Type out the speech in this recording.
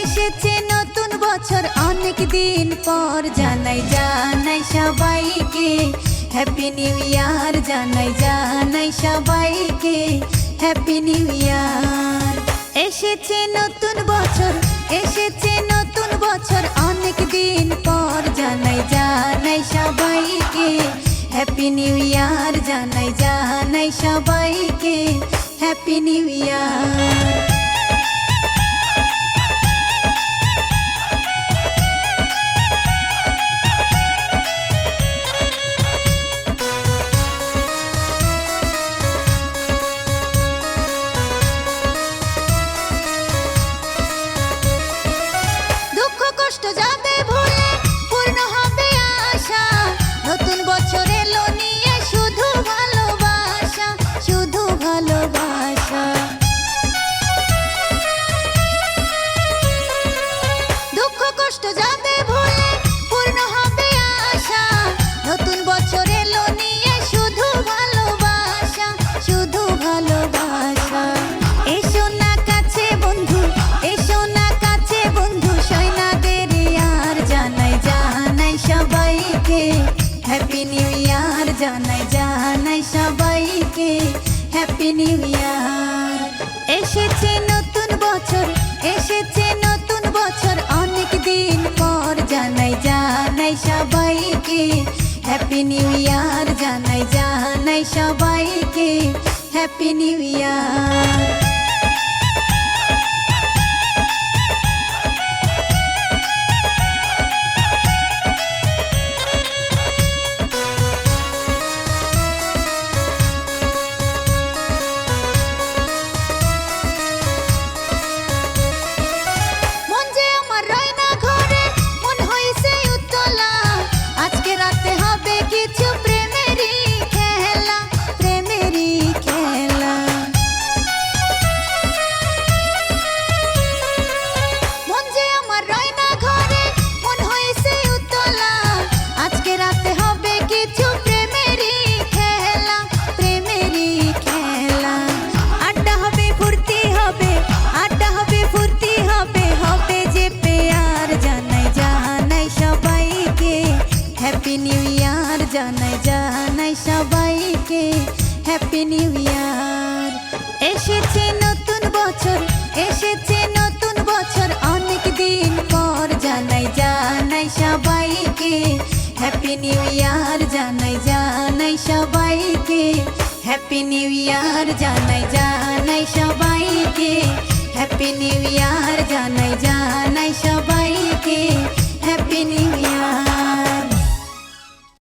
এসেছে নতুন বছর অনেক দিন পর। জানাই জানাই সবাইকে হ্যাপি নিউ ইয়ার, জানাই জানাই সবাইকে হ্যাপি নিউ ইয়ার। এসেছে নতুন বছর, এসেছে নতুন বছর অনেক দিন পর। জানাই জানাই সবাইকে হ্যাপি নিউ ইয়ার, জানাই জানাই সবাইকে হ্যাপি নিউ ইয়ার। দুঃখ কষ্ট যাবে ভুলে, পূর্ণ হবে আশা। নতুন বছর এলো নিয়ে শুধু ভালোবাসা, শুধু ভালোবাসা। দুঃখ কষ্ট যাবে ভুলে, পূর্ণ হবে আশা। নতুন বছর এলো নিয়ে শুধু ভালোবাসা, শুধু ভালোবাসা। এসো না কাছে বন্ধু, এসো না কাছে বন্ধু, সৈনাদের ইয়ার। জানাই জানাই সবাইকে হ্যাপি নিউ ইয়ার, জানাই জানাই সবাইকে হ্যাপি নিউ ইয়ার। এসেছে নতুন বছর, এসেছে নতুন বছর অনেক দিন পর। জানাই জানাই সবাইকে হ্যাপি নিউ ইয়ার, জানাই জানাই সবাইকে হ্যাপি নিউ ইয়ার। মন যে আমার রয় না ঘরে, মন হইছে উতলা। আজকে রাতে হবে কিছু প্রেমেরই খেলা, প্রেমেরই খেলা। মন যে আমার রয় না ঘরে, মন হইছে উতলা। আজকে রাতে হবে কিছু প্রেমেরই খেলা, প্রেমেরই খেলা। আড্ডা হবে, ফুর্তি হবে, আড্ডা হবে, ফুর্তি হবে, হবে যে পেয়ার। জানাই জানাই সবাইকে হ্যাপি নিউ ইয়ার, জানাই জানাই সবাইকে হ্যাপি নিউ ইয়ার। এসেছে নতুন বছর, এসেছে নতুন বছর অনেক দিন পর। জানাই জানাই সবাইকে হ্যাপি নিউ ইয়ার, জানাই জানাই সবাইকে হ্যাপি নিউ ইয়ার, জানাই জানাই সবাইকে হ্যাপি নিউ ইয়ার, জানাই জানাই